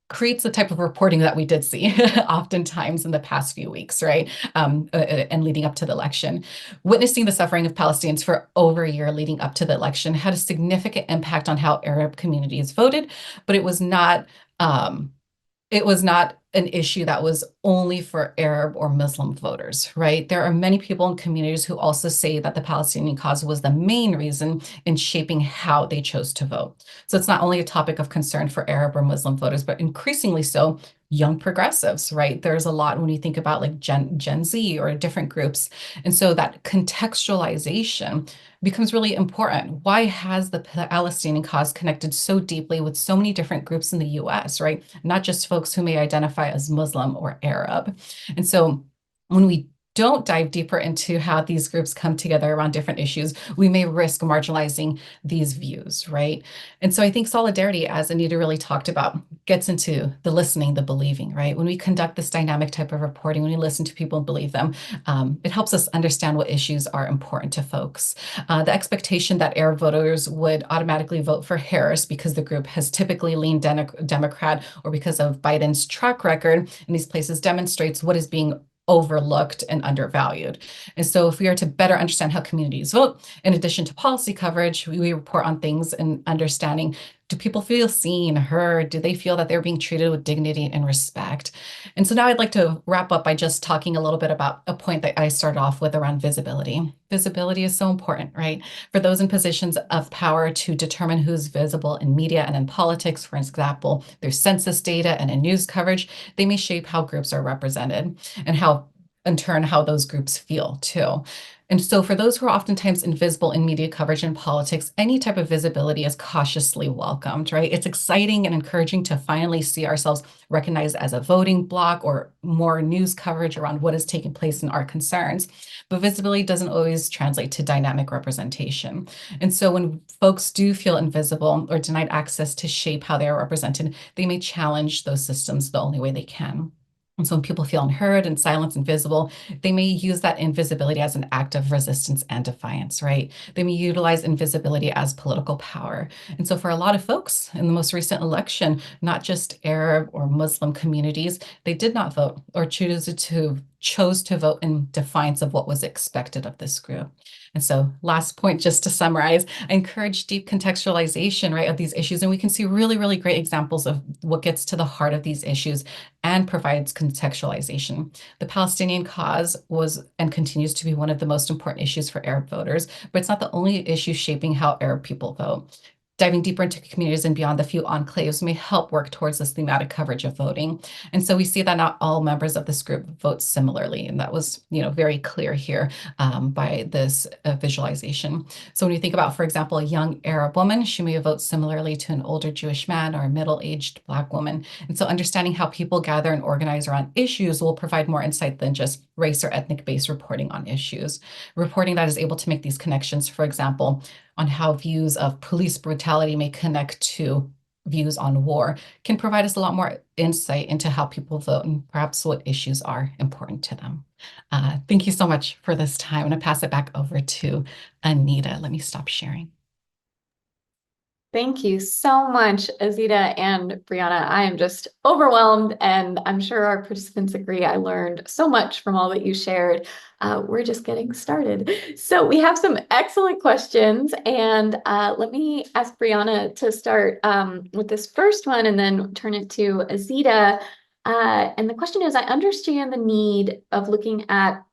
creates the type of reporting that we did see oftentimes in the past few weeks, right? And leading up to the election. Witnessing the suffering of Palestinians for over a year leading up to the election had a significant impact on how Arab communities voted, but it was not an issue that was only for Arab or Muslim voters, right? There are many people in communities who also say that the Palestinian cause was the main reason in shaping how they chose to vote. So it's not only a topic of concern for Arab or Muslim voters, but increasingly so young progressives, right? There's a lot when you think about like Gen Z or different groups. And so that contextualization becomes really important. Why has the Palestinian cause connected so deeply with so many different groups in the US, right? Not just folks who may identify as Muslim or Arab. And so when we don't dive deeper into how these groups come together around different issues, we may risk marginalizing these views, right? And so I think solidarity, as Anita really talked about, gets into the listening, the believing, right? When we conduct this dynamic type of reporting, when we listen to people and believe them, it helps us understand what issues are important to folks. The expectation that Arab voters would automatically vote for Harris because the group has typically leaned Democrat or because of Biden's track record in these places demonstrates what is being overlooked and undervalued. And so if we are to better understand how communities vote, in addition to policy coverage, we report on things and understanding, do people feel seen, heard? Do they feel that they're being treated with dignity and respect? And so now I'd like to wrap up by just talking a little bit about a point that I started off with around visibility. Visibility is so important, right? For those in positions of power to determine who's visible in media and in politics, for example, through census data and in news coverage, they may shape how groups are represented and how, in turn, how those groups feel too. And so for those who are oftentimes invisible in media coverage and politics, any type of visibility is cautiously welcomed, right? It's exciting and encouraging to finally see ourselves recognized as a voting bloc or more news coverage around what is taking place in our concerns. But visibility doesn't always translate to dynamic representation. And so when folks do feel invisible or denied access to shape how they are represented, they may challenge those systems the only way they can. And so when people feel unheard and silenced and invisible, they may use that invisibility as an act of resistance and defiance, right? They may utilize invisibility as political power. And so for a lot of folks in the most recent election, not just Arab or Muslim communities, they did not vote or chose to vote in defiance of what was expected of this group. And so last point, just to summarize, I encourage deep contextualization, right, of these issues. And we can see really, really great examples of what gets to the heart of these issues and provides contextualization. The Palestinian cause was and continues to be one of the most important issues for Arab voters, but it's not the only issue shaping how Arab people vote. Diving deeper into communities and beyond the few enclaves may help work towards this thematic coverage of voting. And so we see that not all members of this group vote similarly. And that was, very clear here by this visualization. So when you think about, for example, a young Arab woman, she may vote similarly to an older Jewish man or a middle-aged Black woman. And so understanding how people gather and organize around issues will provide more insight than just race or ethnic-based reporting on issues. Reporting that is able to make these connections, for example, on how views of police brutality may connect to views on war can provide us a lot more insight into how people vote and perhaps what issues are important to them. Thank you so much for this time. I'm going to pass it back over to Anita. Let me stop sharing. Thank you so much, Azita and Briana. I am just overwhelmed, and I'm sure our participants agree. I learned so much from all that you shared. We're just getting started. So we have some excellent questions, and let me ask Briana to start with this first one and then turn it to Azita. And the question is, I understand the need of looking at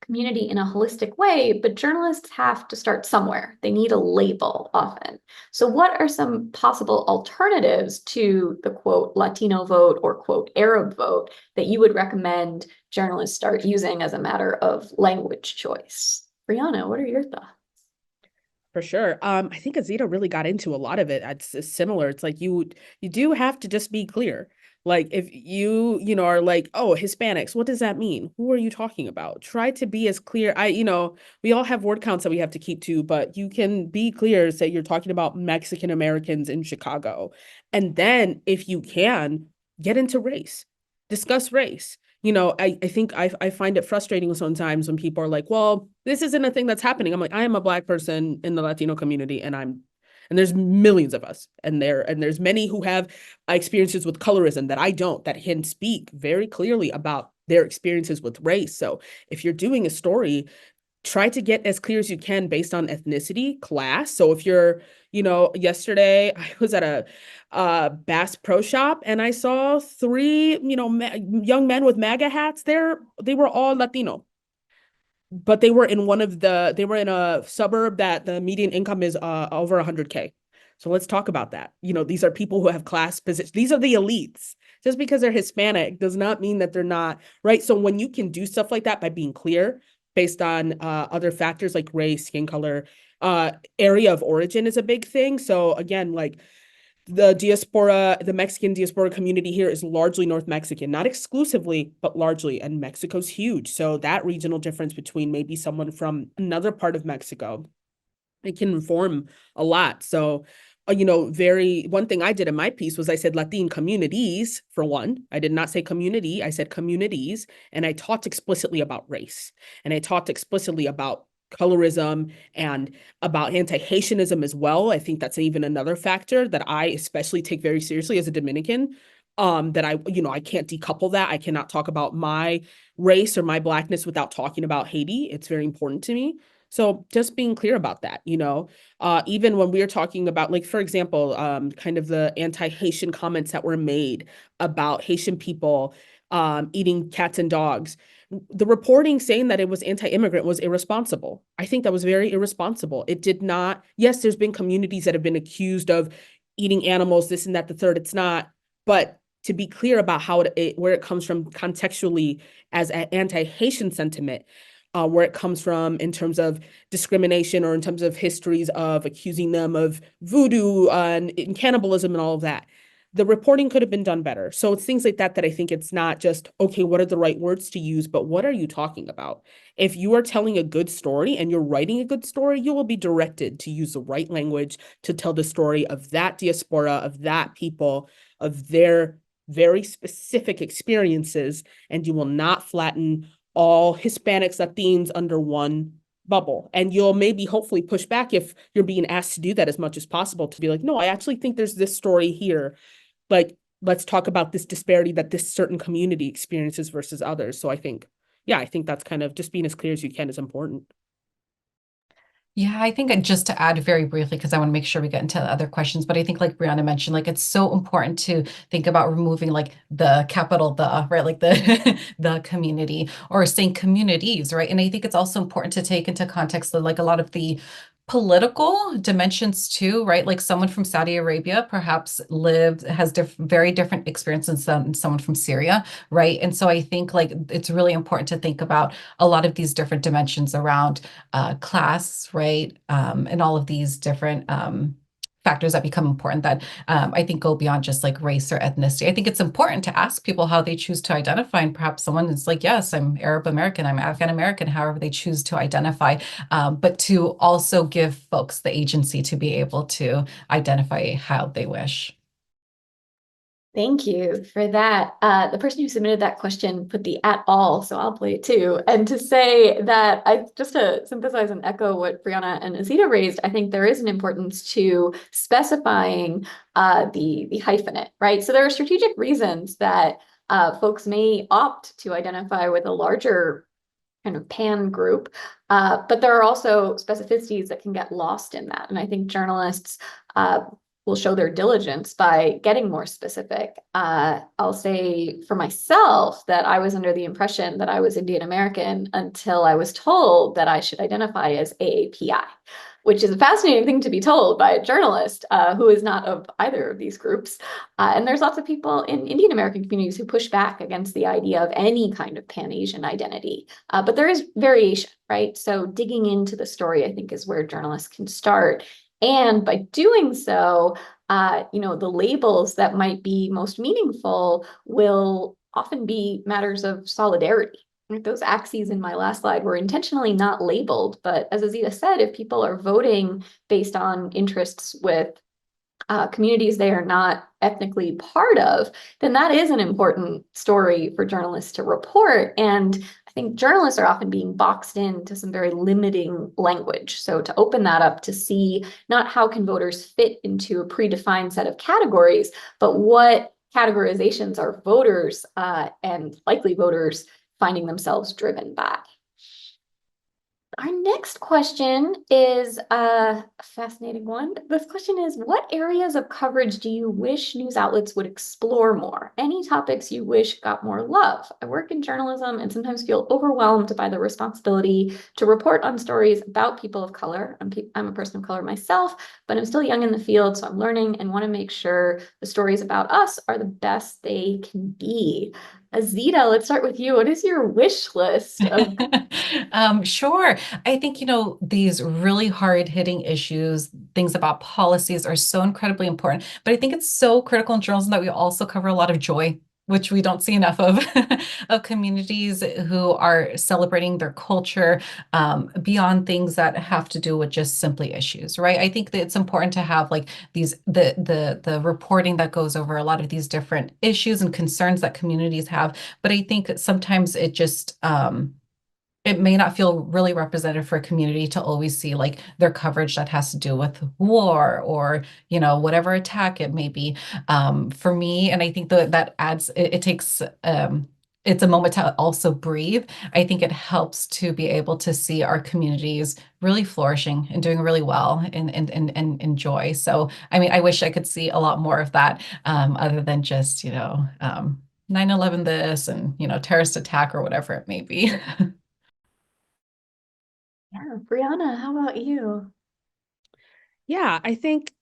community in a holistic way, but journalists have to start somewhere. They need a label often. So what are some possible alternatives to the quote Latino vote or quote Arab vote that you would recommend journalists start using as a matter of language choice? Briana, what are your thoughts? For sure. I think Azita really got into a lot of it. It's similar. It's like you do have to just be clear. Like if you are like, oh, Hispanics, what does that mean? Who are you talking about? Try to be as clear. We all have word counts that we have to keep to, but you can be clear, say you're talking about Mexican Americans in Chicago. And then if you can, get into race, discuss race. I think I find it frustrating sometimes when people are like, well, this isn't a thing that's happening. I'm like, I am a Black person in the Latino community, and there's millions of us, and there's many who have experiences with colorism that I don't, that can speak very clearly about their experiences with race. So if you're doing a story, try to get as clear as you can based on ethnicity, class. So if you're, yesterday I was at a Bass Pro Shop and I saw three, young men with MAGA hats there. They were all Latino, but they were in a suburb that the median income is over 100K. So let's talk about that. These are people who have class positions. These are the elites. Just because they're Hispanic does not mean that they're not, right? So when you can do stuff like that by being clear based on other factors like race, skin color, area of origin is a big thing. So again, like the Mexican diaspora community here is largely North Mexican, not exclusively, but largely, and Mexico's huge. So that regional difference between maybe someone from another part of Mexico, it can inform a lot. So, one thing I did in my piece was I said Latin communities, for one. I did not say community, I said communities. And I talked explicitly about race. And I talked explicitly about colorism and about anti-Haitianism as well. I think that's even another factor that I especially take very seriously as a Dominican. That I can't decouple that. I cannot talk about my race or my Blackness without talking about Haiti. It's very important to me. So just being clear about that, even when we are talking about, like, for example, kind of the anti-Haitian comments that were made about Haitian people eating cats and dogs, the reporting saying that it was anti-immigrant was irresponsible. I think that was very irresponsible. It did not, yes, there's been communities that have been accused of eating animals, this and that, the third, it's not, but to be clear about how where it comes from contextually as an anti-Haitian sentiment, where it comes from in terms of discrimination or in terms of histories of accusing them of voodoo and cannibalism and all of that. The reporting could have been done better. So it's things like that I think it's not just, okay, what are the right words to use, but what are you talking about? If you are telling a good story and you're writing a good story, you will be directed to use the right language to tell the story of that diaspora, of that people, of their very specific experiences, and you will not flatten all Hispanics, Latinos under one bubble. And you'll maybe hopefully push back if you're being asked to do that as much as possible, to be like, no, I actually think there's this story here. Like, let's talk about this disparity that this certain community experiences versus others. So I think that's kind of just being as clear as you can is important. Yeah, I think just to add very briefly, because I want to make sure we get into the other questions, but I think like Brianna mentioned, like it's so important to think about removing like the capital the, right? Like the the community or saying communities, right? And I think it's also important to take into context that like a lot of the political dimensions too, right? Like someone from Saudi Arabia perhaps has very different experiences than someone from Syria, right? And so I think like it's really important to think about a lot of these different dimensions around class, right? And all of these different factors that become important that I think go beyond just like race or ethnicity. I think it's important to ask people how they choose to identify, and perhaps someone is like, yes, I'm Arab American, I'm Afghan American, however they choose to identify, but to also give folks the agency to be able to identify how they wish. Thank you for that. The person who submitted that question put the at all, so I'll play it too. And to say that, just to synthesize and echo what Brianna and Azita raised, I think there is an importance to specifying the hyphenate, right? So there are strategic reasons that folks may opt to identify with a larger kind of pan group, but there are also specificities that can get lost in that. And I think journalists will show their diligence by getting more specific. I'll say for myself that I was under the impression that I was Indian American until I was told that I should identify as AAPI, which is a fascinating thing to be told by a journalist who is not of either of these groups. And there's lots of people in Indian American communities who push back against the idea of any kind of Pan-Asian identity. But there is variation, right? So digging into the story, I think, is where journalists can start. And by doing so, the labels that might be most meaningful will often be matters of solidarity. Those axes in my last slide were intentionally not labeled, but as Azita said, if people are voting based on interests with communities they are not ethnically part of, then that is an important story for journalists to report. And I think journalists are often being boxed into some very limiting language. So to open that up to see not how can voters fit into a predefined set of categories, but what categorizations are voters and likely voters finding themselves driven by. Our next question is a fascinating one. This question is, what areas of coverage do you wish news outlets would explore more? Any topics you wish got more love? I work in journalism and sometimes feel overwhelmed by the responsibility to report on stories about people of color. I'm a person of color myself, but I'm still young in the field, so I'm learning and want to make sure the stories about us are the best they can be. Azita, let's start with you. What is your wish list of Sure. I think, these really hard-hitting issues, things about policies are so incredibly important. But I think it's so critical in journalism that we also cover a lot of joy, which we don't see enough of, of communities who are celebrating their culture, beyond things that have to do with just simply issues, right? I think that it's important to have like the reporting that goes over a lot of these different issues and concerns that communities have. But I think sometimes it may not feel really representative for a community to always see like their coverage that has to do with war or whatever attack it may be, for me. And I think that adds it takes it's a moment to also breathe. I think it helps to be able to see our communities really flourishing and doing really well and enjoy. So I mean, I wish I could see a lot more of that, other than just 9/11 this and terrorist attack or whatever it may be. Yeah, Brianna, how about you? Yeah, I think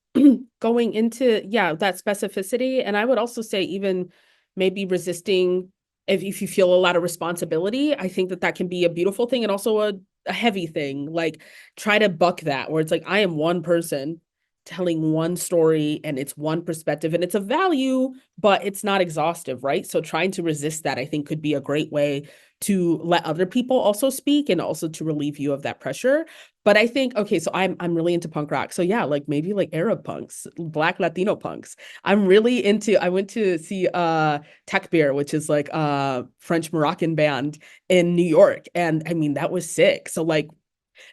going into, that specificity. And I would also say even maybe resisting if you feel a lot of responsibility, I think that can be a beautiful thing and also a heavy thing. Like try to buck that where it's like, I am one person telling one story and it's one perspective and it's a value, but it's not exhaustive, right? So trying to resist that, I think could be a great way to let other people also speak and also to relieve you of that pressure. But I think, okay, so I'm really into punk rock. So yeah, like maybe like Arab punks, Black Latino punks. I went to see Tech Beer, which is like a French Moroccan band in New York. And I mean, that was sick. So like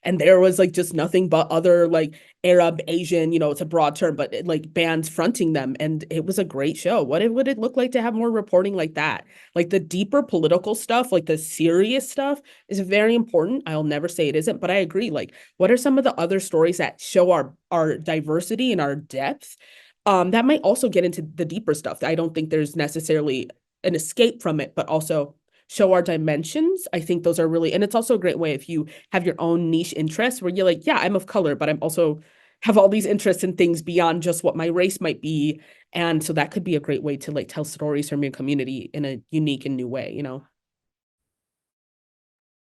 and there was like just nothing but other like Arab, Asian, it's a broad term, but like bands fronting them. And it was a great show. Would it look like to have more reporting like that? Like the deeper political stuff, like the serious stuff is very important. I'll never say it isn't, but I agree. Like, what are some of the other stories that show our diversity and our depth? That might also get into the deeper stuff. I don't think there's necessarily an escape from it, but also show our dimensions. I think those are really, and it's also a great way if you have your own niche interests where you're like, yeah, I'm of color, but I'm also have all these interests in things beyond just what my race might be. And so that could be a great way to like tell stories from your community in a unique and new way.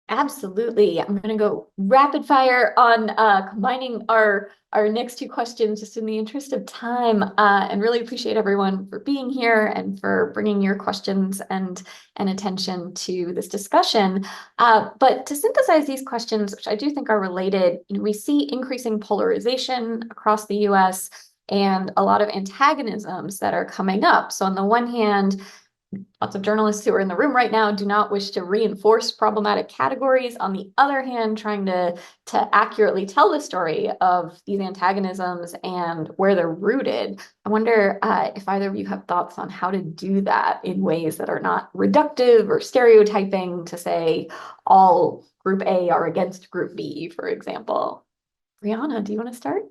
Absolutely. I'm going to go rapid fire on combining our next two questions just in the interest of time, and really appreciate everyone for being here and for bringing your questions and attention to this discussion. But to synthesize these questions, which I do think are related, we see increasing polarization across the US and a lot of antagonisms that are coming up. So on the one hand, lots of journalists who are in the room right now do not wish to reinforce problematic categories. On the other hand, trying to accurately tell the story of these antagonisms and where they're rooted. I wonder if either of you have thoughts on how to do that in ways that are not reductive or stereotyping to say all group A are against group B, for example. Brianna, do you want to start?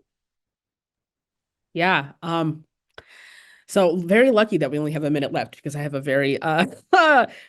Yeah. So very lucky that we only have a minute left because I have a very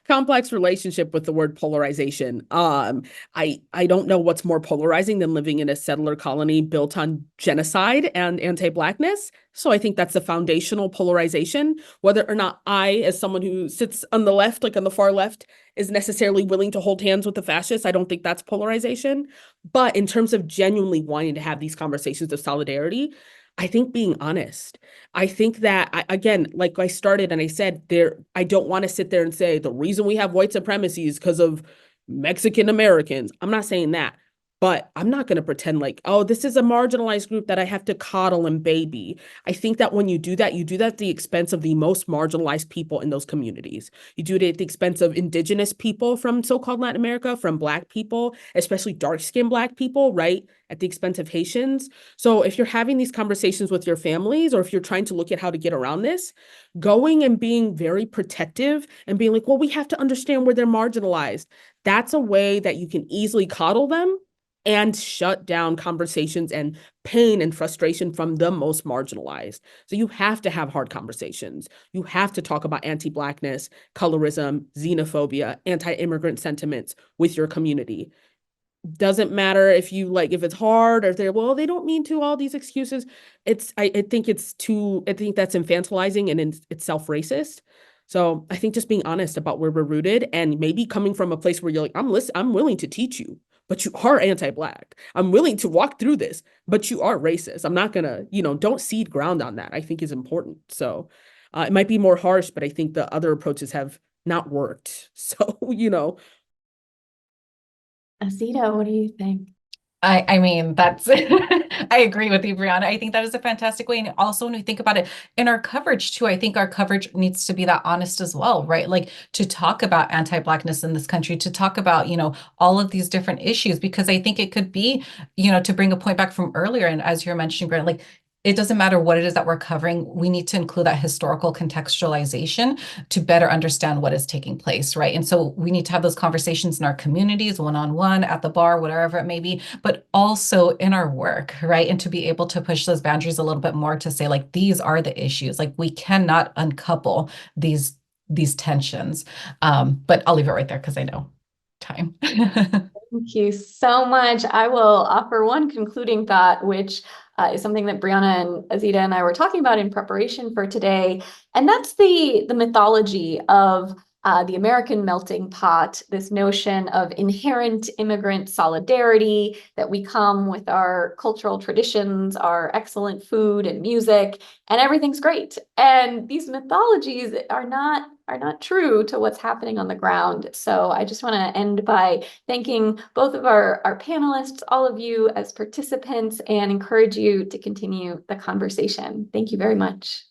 complex relationship with the word polarization. I don't know what's more polarizing than living in a settler colony built on genocide and anti-Blackness. So I think that's the foundational polarization. Whether or not I, as someone who sits on the left, like on the far left, is necessarily willing to hold hands with the fascists, I don't think that's polarization. But in terms of genuinely wanting to have these conversations of solidarity, I think being honest. I think that again, like I started and I said there, I don't want to sit there and say the reason we have white supremacy is because of Mexican Americans. I'm not saying that, but I'm not going to pretend like, oh, this is a marginalized group that I have to coddle and baby. I think that when you do that at the expense of the most marginalized people in those communities. You do it at the expense of indigenous people from so-called Latin America, from Black people, especially dark-skinned Black people, right? At the expense of Haitians. So if you're having these conversations with your families, or if you're trying to look at how to get around this, going and being very protective and being like, well, we have to understand where they're marginalized. That's a way that you can easily coddle them and shut down conversations and pain and frustration from the most marginalized. So you have to have hard conversations. You have to talk about anti-Blackness, colorism, xenophobia, anti-immigrant sentiments with your community. Doesn't matter if if it's hard or if they're, well, they don't mean to, all these excuses. I think that's infantilizing and it's self-racist. So I think just being honest about where we're rooted and maybe coming from a place where you're like, I'm willing to teach you, but you are anti-Black. I'm willing to walk through this, but you are racist. I'm not gonna, don't cede ground on that, I think is important. So it might be more harsh, but I think the other approaches have not worked. So, Azita, what do you think? I mean, that's, I agree with you, Brianna. I think that is a fantastic way. And also, when we think about it in our coverage too, I think our coverage needs to be that honest as well, right? Like to talk about anti-Blackness in this country, to talk about, all of these different issues, because I think it could be, to bring a point back from earlier. And as you're mentioning, Brianna, like, it doesn't matter what it is that we're covering. We need to include that historical contextualization to better understand what is taking place, right? And so we need to have those conversations in our communities, one-on-one, at the bar, whatever it may be, but also in our work, right? And to be able to push those boundaries a little bit more to say, like, these are the issues. Like, we cannot uncouple these tensions. But I'll leave it right there because I know time. Thank you so much. I will offer one concluding thought, which is something that Brianna and Azita and I were talking about in preparation for today. And that's the mythology of the American melting pot, this notion of inherent immigrant solidarity, that we come with our cultural traditions, our excellent food and music, and everything's great. And these mythologies are not true to what's happening on the ground. So I just want to end by thanking both of our panelists, all of you as participants, and encourage you to continue the conversation. Thank you very much.